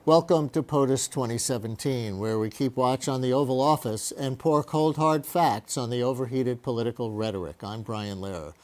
Welcome to POTUS 2017, where we keep watch on the Oval Office and pour cold, hard facts on the overheated political rhetoric. I'm Brian Lehrer.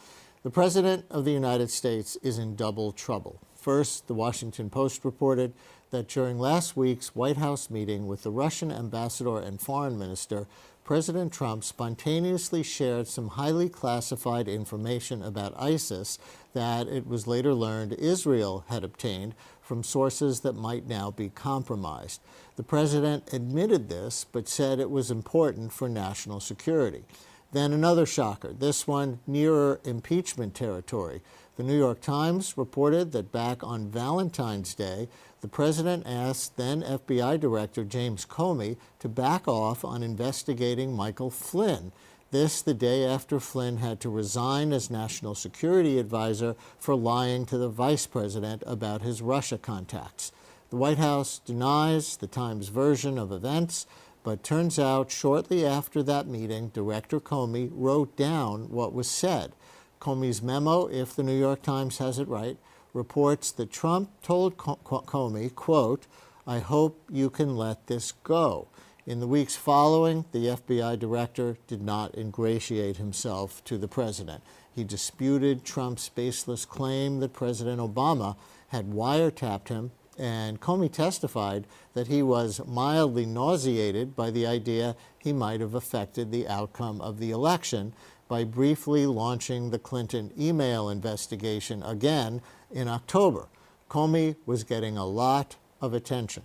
The President of the United States is in double trouble. First, the Washington Post reported that during last week's White House meeting with the Russian ambassador and foreign minister, President Trump spontaneously shared some highly classified information about ISIS that it was later learned Israel had obtained from sources that might now be compromised. The president admitted this, but said it was important for national security. Then another shocker, this one nearer impeachment territory. The New York Times reported that back on Valentine's Day, the president asked then FBI Director James Comey to back off on investigating Michael Flynn. This the day after Flynn had to resign as national security advisor for lying to the vice president about his Russia contacts. The White House denies the Times version of events, but turns out shortly after that meeting, Director Comey wrote down what was said. Comey's memo, if the New York Times has it right, reports that Trump told Comey, quote, "I hope you can let this go." In the weeks following, the FBI director did not ingratiate himself to the president. He disputed Trump's baseless claim that President Obama had wiretapped him, and Comey testified that he was mildly nauseated by the idea he might have affected the outcome of the election by briefly launching the Clinton email investigation again in October. Comey was getting a lot of attention.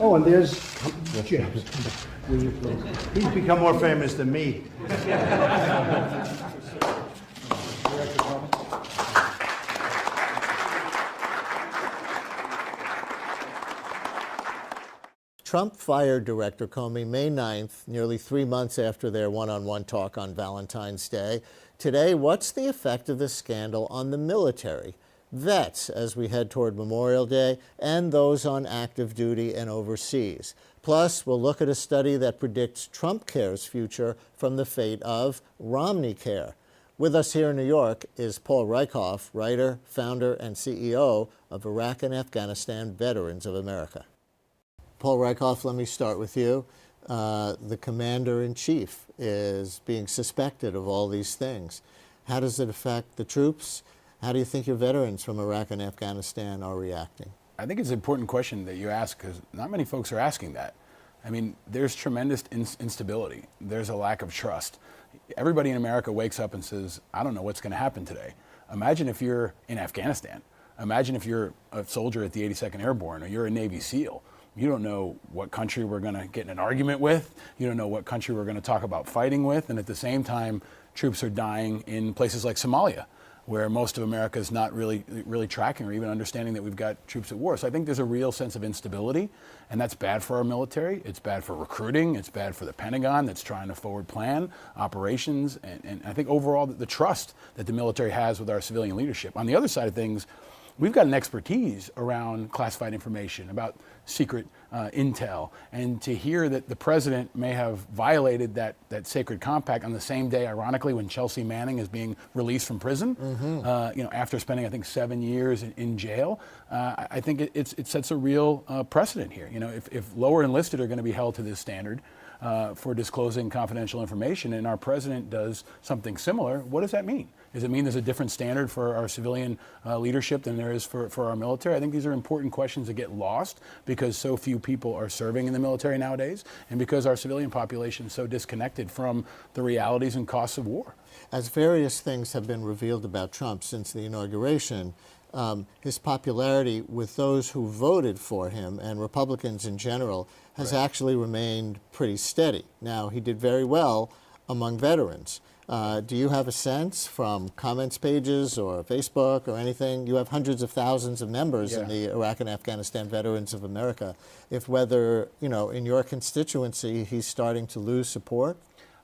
Oh, and there's Jim. He's become more famous than me. Trump fired Director Comey May 9th, nearly 3 months after their one-on-one talk on Valentine's Day. Today, what's the effect of this scandal on the military, vets as we head toward Memorial Day, and those on active duty and overseas? Plus, we'll look at a study that predicts Trump Care's future from the fate of Romney Care. With us here in New York is Paul Rieckhoff, writer, founder, and CEO of Iraq and Afghanistan Veterans of America. Paul Rieckhoff, let me start with you. The commander-in-chief is being suspected of all these things. How does it affect the troops? How do you think your veterans from Iraq and Afghanistan are reacting? I think it's an important question that you ask because not many folks are asking that. I mean, there's tremendous instability. There's a lack of trust. Everybody in America wakes up and says, I don't know what's going to happen today. Imagine if you're in Afghanistan. Imagine if you're a soldier at the 82nd Airborne or you're a Navy SEAL. You don't know what country we're going to get in an argument with. You don't know what country we're going to talk about fighting with. And at the same time, troops are dying in places like Somalia, where most of America is not really tracking or even understanding that we've got troops at war. So I think there's a real sense of instability, and that's bad for our military. It's bad for recruiting. It's bad for the Pentagon that's trying to forward plan operations. And I think overall the trust that the military has with our civilian leadership. On the other side of things, we've got an expertise around classified information, about secret intel, and to hear that the president may have violated that sacred compact on the same day, ironically, when Chelsea Manning is being released from prison, after spending, I think, 7 years in jail, I think it sets a real precedent here. You know, if lower enlisted are going to be held to this standard for disclosing confidential information, and our president does something similar, what does that mean? Does it mean there's a different standard for our civilian leadership than there is for our military? I think these are important questions that get lost because so few people are serving in the military nowadays and because our civilian population is so disconnected from the realities and costs of war. As various things have been revealed about Trump since the inauguration, his popularity with those who voted for him and Republicans in general has actually remained pretty steady. Now, he did very well among veterans. Do you have a sense from comments pages or Facebook or anything? You have hundreds of thousands of members in the Iraq and Afghanistan Veterans of America. If whether, in your constituency, he's starting to lose support?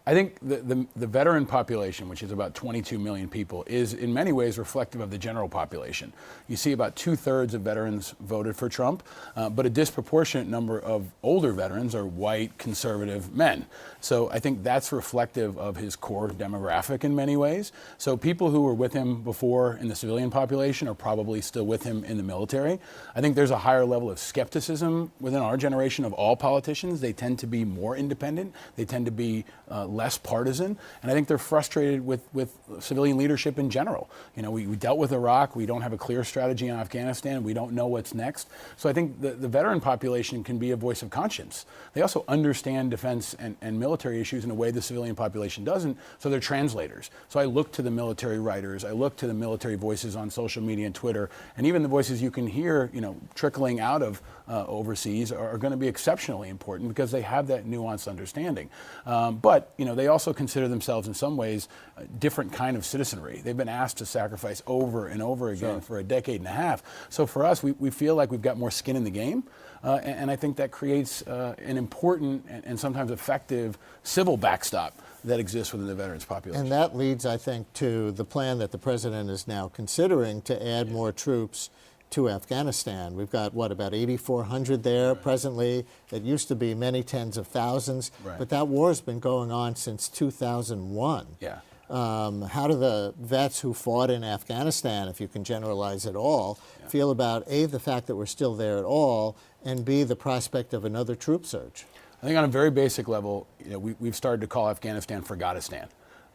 I think the veteran population, which is about 22 million people, is in many ways reflective of the general population. You see about 2/3 of veterans voted for Trump, but a disproportionate number of older veterans are white, conservative men. So I think that's reflective of his core demographic in many ways. So people who were with him before in the civilian population are probably still with him in the military. I think there's a higher level of skepticism within our generation of all politicians. They tend to be more independent. They tend to be less partisan, and I think they're frustrated with civilian leadership in general. You know, we dealt with Iraq. We don't have a clear strategy in Afghanistan. We don't know what's next. So I think the veteran population can be a voice of conscience. They also understand defense and military issues in a way the civilian population doesn't, so they're translators. So I look to the military writers. I look to the military voices on social media and Twitter, and even the voices you can hear, you know, trickling out of overseas are going to be exceptionally important because they have that nuanced understanding. But you know, they also consider themselves in some ways a different kind of citizenry. They've been asked to sacrifice over and over again for a decade and a half. So for us, we feel like we've got more skin in the game, and I think that creates an important and sometimes effective civil backstop that exists within the veterans population. And that leads, I think, to the plan that the president is now considering to add more troops to Afghanistan. We've got, what, about 8,400 there presently. It used to be many tens of thousands, but that war's been going on since 2001. Yeah. How do the vets who fought in Afghanistan, if you can generalize at all, feel about, A, the fact that we're still there at all, and B, the prospect of another troop surge? I think on a very basic level, you know, we've started to call Afghanistan Forgotistan.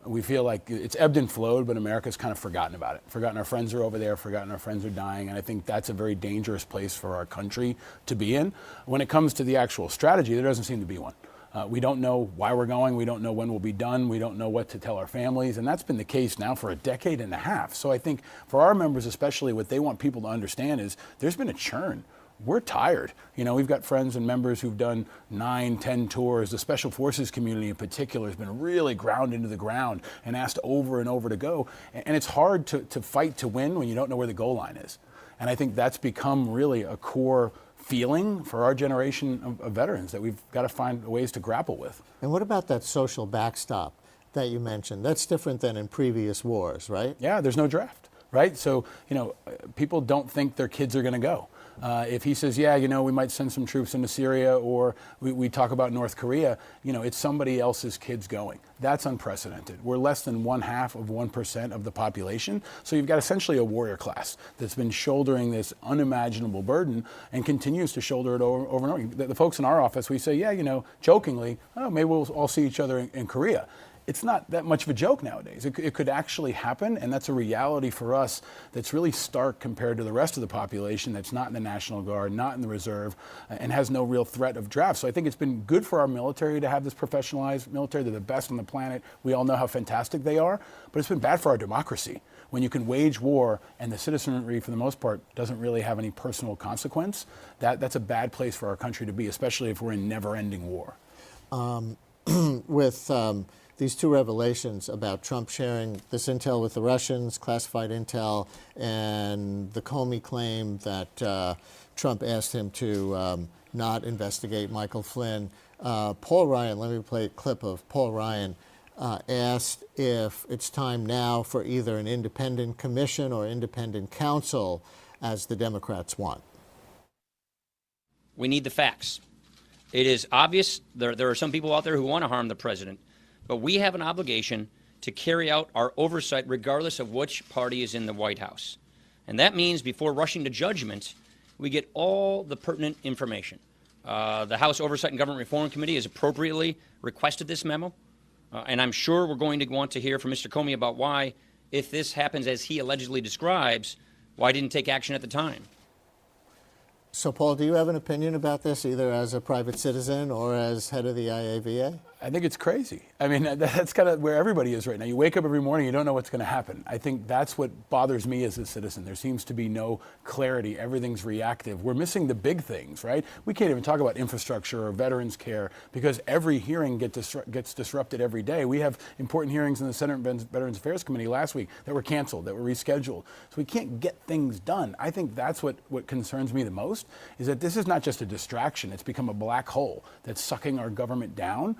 We feel like it's ebbed and flowed, but America's kind of forgotten about it. Forgotten our friends are over there, forgotten our friends are dying, and I think that's a very dangerous place for our country to be in. When it comes to the actual strategy, there doesn't seem to be one. We don't know why we're going, we don't know when we'll be done, we don't know what to tell our families, and that's been the case now for a decade and a half. So I think for our members especially, what they want people to understand is there's been a churn. We're tired. You know, we've got friends and members who've done 9, 10 tours. The Special Forces community in particular has been really ground into the ground and asked over and over to go. And it's hard to fight to win when you don't know where the goal line is. And I think that's become really a core feeling for our generation of veterans that we've got to find ways to grapple with. And what about that social backstop that you mentioned? That's different than in previous wars, right? Yeah, there's no draft, right? So, you know, people don't think their kids are going to go. If he says, yeah, you know, we might send some troops into Syria, or we talk about North Korea, you know, it's somebody else's kids going. That's unprecedented. We're less than 0.5% of the population. So you've got essentially a warrior class that's been shouldering this unimaginable burden and continues to shoulder it over and over. The folks in our office, we say, yeah, you know, jokingly, oh, maybe we'll all see each other in Korea. It's not that much of a joke nowadays. It could actually happen, and that's a reality for us that's really stark compared to the rest of the population that's not in the National Guard, not in the Reserve, and has no real threat of draft. So I think it's been good for our military to have this professionalized military. They're the best on the planet. We all know how fantastic they are, but it's been bad for our democracy. When you can wage war and the citizenry, for the most part, doesn't really have any personal consequence, that's a bad place for our country to be, especially if we're in never-ending war. With these two revelations about Trump sharing this intel with the Russians, classified intel, and the Comey claim that Trump asked him to not investigate Michael Flynn, Paul Ryan, let me play a clip of Paul Ryan, asked if it's time now for either an independent commission or independent counsel, as the Democrats want. We need the facts. It is obvious there are some people out there who want to harm the president, but we have an obligation to carry out our oversight regardless of which party is in the White House. And that means before rushing to judgment, we get all the pertinent information. The House Oversight and Government Reform Committee has appropriately requested this memo, and I'm sure we're going to want to hear from Mr. Comey about why, if this happens as he allegedly describes, why didn't take action at the time. So, Paul, do you have an opinion about this, either as a private citizen or as head of the IAVA? I think it's crazy. I mean, that's kind of where everybody is right now. You wake up every morning, you don't know what's going to happen. I think that's what bothers me as a citizen. There seems to be no clarity. Everything's reactive. We're missing the big things, right? We can't even talk about infrastructure or veterans care because every hearing gets disrupted every day. We have important hearings in the Senate Veterans Affairs Committee last week that were canceled, that were rescheduled. So we can't get things done. I think that's what concerns me the most, is that this is not just a distraction. It's become a black hole that's sucking our government down.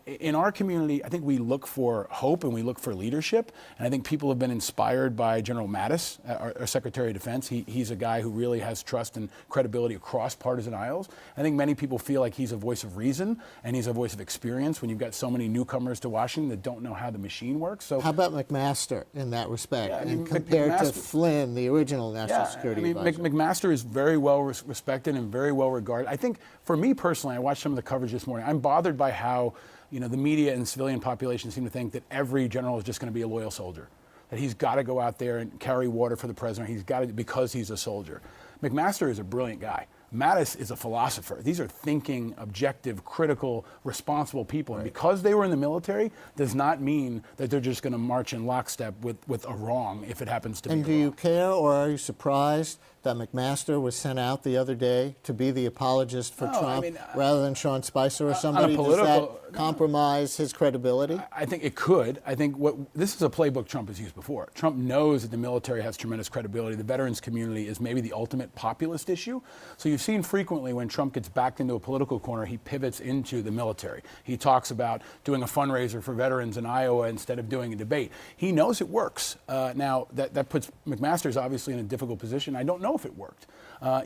In our community, I think we look for hope and we look for leadership. And I think people have been inspired by General Mattis, our Secretary of Defense. He's a guy who really has trust and credibility across partisan aisles. I think many people feel like he's a voice of reason and he's a voice of experience when you've got so many newcomers to Washington that don't know how the machine works. So how about McMaster in that respect, Yeah, I mean, and compared to McMaster- Flynn, the original national security advisor? McMaster is very well respected and very well regarded. I think, for me personally, I watched some of the coverage this morning. I'm bothered by how the media and civilian population seem to think that every general is just going to be a loyal soldier, that he's got to go out there and carry water for the president. He's got to because he's a soldier. McMaster is a brilliant guy. Mattis is a philosopher. These are thinking, objective, critical, responsible people. And because they were in the military does not mean that they're just going to march in lockstep with a wrong if it happens to be And do wrong. you care, or are you surprised that McMaster was sent out the other day to be the apologist for No, I Trump mean, rather than Sean Spicer or somebody? Does that compromise his credibility? I think it could. I think this is a playbook Trump has used before. Trump knows that the military has tremendous credibility. The veterans community is maybe the ultimate populist issue. So you've seen frequently when Trump gets backed into a political corner, he pivots into the military. He talks about doing a fundraiser for veterans in Iowa instead of doing a debate. He knows it works. Now, that puts McMaster's obviously in a difficult position. I don't know if it worked.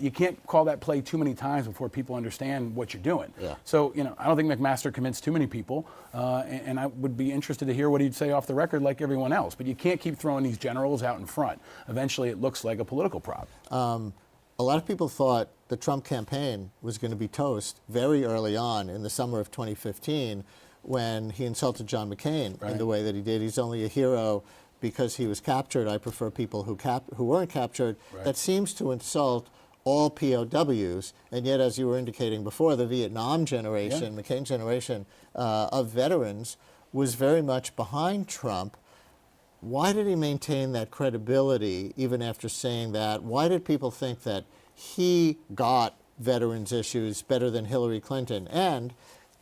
You can't call that play too many times before people understand what you're doing. Yeah. So, I don't think McMaster convinced too many people, and I would be interested to hear what he'd say off the record like everyone else. But you can't keep throwing these generals out in front. Eventually, it looks like a political prop. A lot of people thought the Trump campaign was going to be toast very early on in the summer of 2015 when he insulted John McCain in the way that he did. He's only a hero because he was captured. I prefer people who weren't captured. Right. That seems to insult all POWs, and yet, as you were indicating before, the Vietnam generation, McCain generation of veterans was very much behind Trump. Why did he maintain that credibility even after saying that? Why did people think that he got veterans issues better than Hillary Clinton? And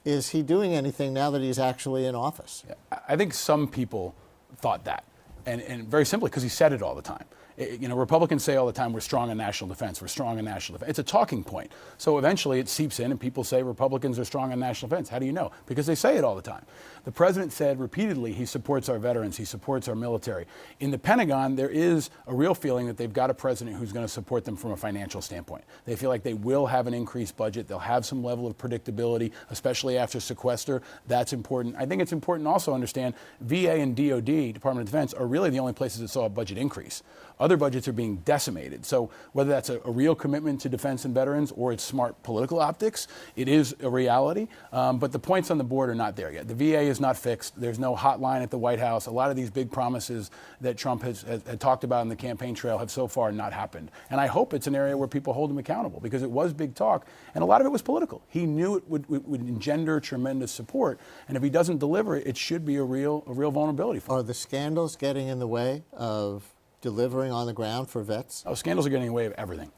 is he doing anything now that he's actually in office? I think some people thought that, and very simply because he said it all the time. Republicans say all the time, we're strong in national defense, we're strong in national defense. It's a talking point. So eventually it seeps in and people say Republicans are strong in national defense. How do you know? Because they say it all the time. The president said repeatedly he supports our veterans, he supports our military. In the Pentagon, there is a real feeling that they've got a president who's going to support them from a financial standpoint. They feel like they will have an increased budget, they'll have some level of predictability, especially after sequester. That's important. I think it's important also to understand VA and DOD, Department of Defense, are really the only places that saw a budget increase. Other budgets are being decimated. So whether that's a real commitment to defense and veterans or it's smart political optics, it is a reality. But the points on the board are not there yet. The VA is not fixed. There's no hotline at the White House. A lot of these big promises that Trump had talked about in the campaign trail have so far not happened. And I hope it's an area where people hold him accountable because it was big talk and a lot of it was political. He knew it would engender tremendous support. And if he doesn't deliver it, it should be a real vulnerability for him. Are the scandals getting in the way of delivering on the ground for vets? Oh, scandals are getting in the way of everything.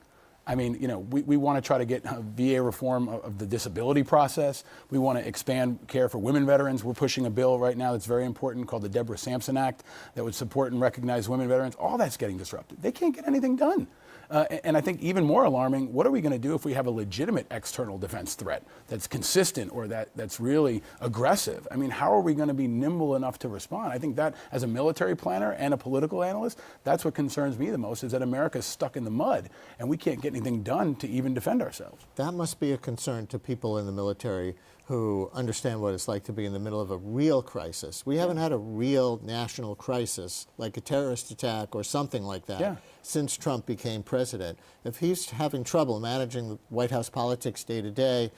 I mean, we want to try to get VA reform of the disability process. We want to expand care for women veterans. We're pushing a bill right now that's very important called the Deborah Sampson Act that would support and recognize women veterans. All that's getting disrupted. They can't get anything done. And I think even more alarming, what are we going to do if we have a legitimate external defense threat that's consistent or that's really aggressive? I mean, how are we going to be nimble enough to respond? I think that as a military planner and a political analyst, that's what concerns me the most is that America's stuck in the mud and we can't get anything done to even defend ourselves. That must be a concern to people in the military who understand what it's like to be in the middle of a real crisis. We haven't had a real national crisis, like a terrorist attack or something like that, since Trump became president. If he's having trouble managing the White House politics day to day,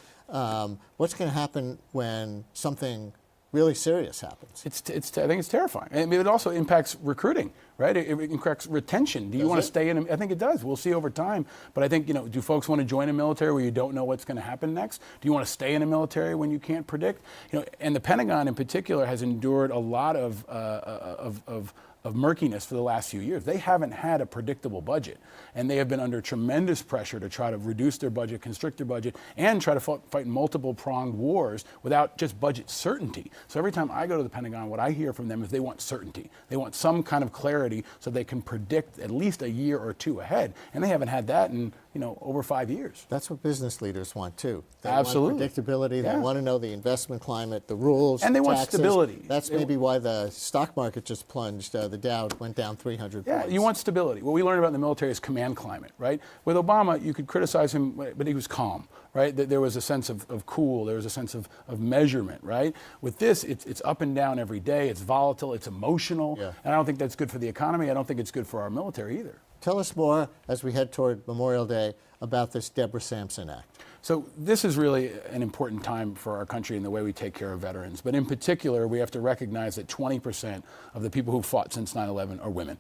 what's going to happen when something really serious happens? I think it's terrifying. I mean, it also impacts recruiting, right? It impacts retention. Do you want to stay in? I think it does. We'll see over time. But I think, do folks want to join a military where you don't know what's going to happen next? Do you want to stay in a military when you can't predict? And the Pentagon in particular has endured a lot of murkiness for the last few years. They haven't had a predictable budget, and they have been under tremendous pressure to try to reduce their budget, constrict their budget, and try to fight multiple pronged wars without just budget certainty. So every time I go to the Pentagon, what I hear from them is they want certainty. They want some kind of clarity so they can predict at least a year or two ahead, and they haven't had that in over 5 years. That's what business leaders want too. They Absolutely. want predictability. Yeah. They want to know the investment climate, the rules, And they want taxes. stability. That's maybe why the stock market just plunged. The Dow went down 300 Yeah, points. you want stability. What we learned about in the military is command climate, right? With Obama, you could criticize him, but he was calm, right? There was a sense of cool. There was a sense of measurement, right? With this, it's up and down every day. It's volatile. It's emotional. Yeah. And I don't think that's good for the economy. I don't think it's good for our military either. Tell us more as we head toward Memorial Day about this Deborah Sampson Act. So this is really an important time for our country in the way we take care of veterans. But in particular, we have to recognize that 20% of the people who fought since 9/11 are women.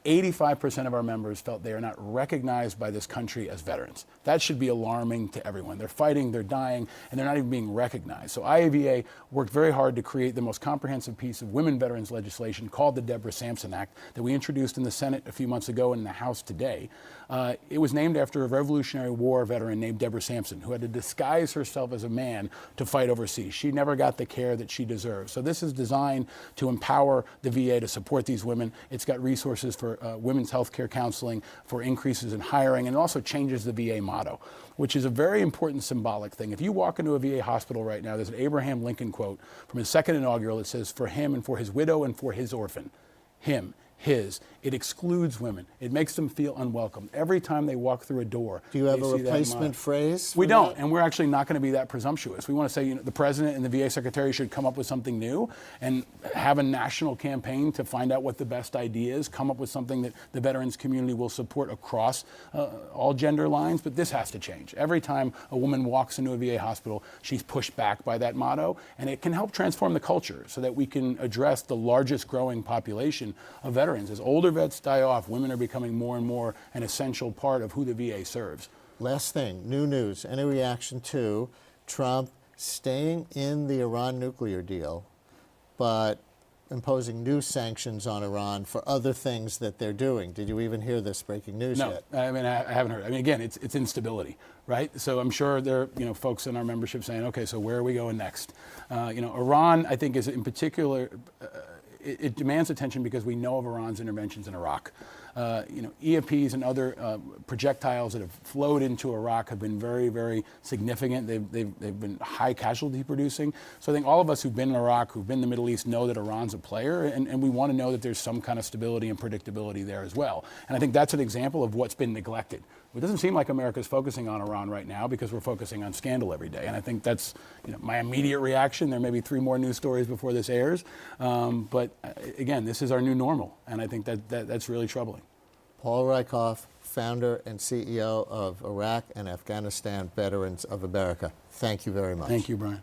85% of our members felt they are not recognized by this country as veterans. That should be alarming to everyone. They're fighting, they're dying, and they're not even being recognized. So IAVA worked very hard to create the most comprehensive piece of women veterans legislation called the Deborah Sampson Act that we introduced in the Senate a few months ago and in the House today. It was named after a Revolutionary War veteran named Deborah Sampson, who had to disguise herself as a man to fight overseas. She never got the care that she deserved. So this is designed to empower the VA to support these women. It's got resources for women's health care counseling, for increases in hiring, and it also changes the VA motto, which is a very important symbolic thing. If you walk into a VA hospital right now, there's an Abraham Lincoln quote from his second inaugural. It says, "For him and for his widow and for his orphan." Him, his. It excludes women. It makes them feel unwelcome. Every time they walk through a door, Do you have they a see that replacement motto. phrase? We for don't, that? and we're actually not going to be that presumptuous. We want to say, the president and the VA secretary should come up with something new and have a national campaign to find out what the best idea is, come up with something that the veterans community will support across all gender lines, but this has to change. Every time a woman walks into a VA hospital, she's pushed back by that motto, and it can help transform the culture so that we can address the largest growing population of veterans. As older vets die off, women are becoming more and more an essential part of who the VA serves. Last thing, new news. Any reaction to Trump staying in the Iran nuclear deal, but imposing new sanctions on Iran for other things that they're doing? Did you even hear this breaking news No, yet? I mean, I haven't heard. I mean, again, it's instability, right? So I'm sure there are, folks in our membership saying, okay, so where are we going next? Iran, I think, is in particular, it demands attention because we know of Iran's interventions in Iraq. EFPs and other projectiles that have flowed into Iraq have been very, very significant. They've been high casualty producing. So I think all of us who've been in Iraq, who've been in the Middle East, know that Iran's a player, and we want to know that there's some kind of stability and predictability there as well. And I think that's an example of what's been neglected. It doesn't seem like America's focusing on Iran right now because we're focusing on scandal every day. And I think that's my immediate reaction. There may be 3 more news stories before this airs. But again, this is our new normal. And I think that's really troubling. Paul Rieckhoff, founder and CEO of Iraq and Afghanistan Veterans of America. Thank you very much. Thank you, Brian.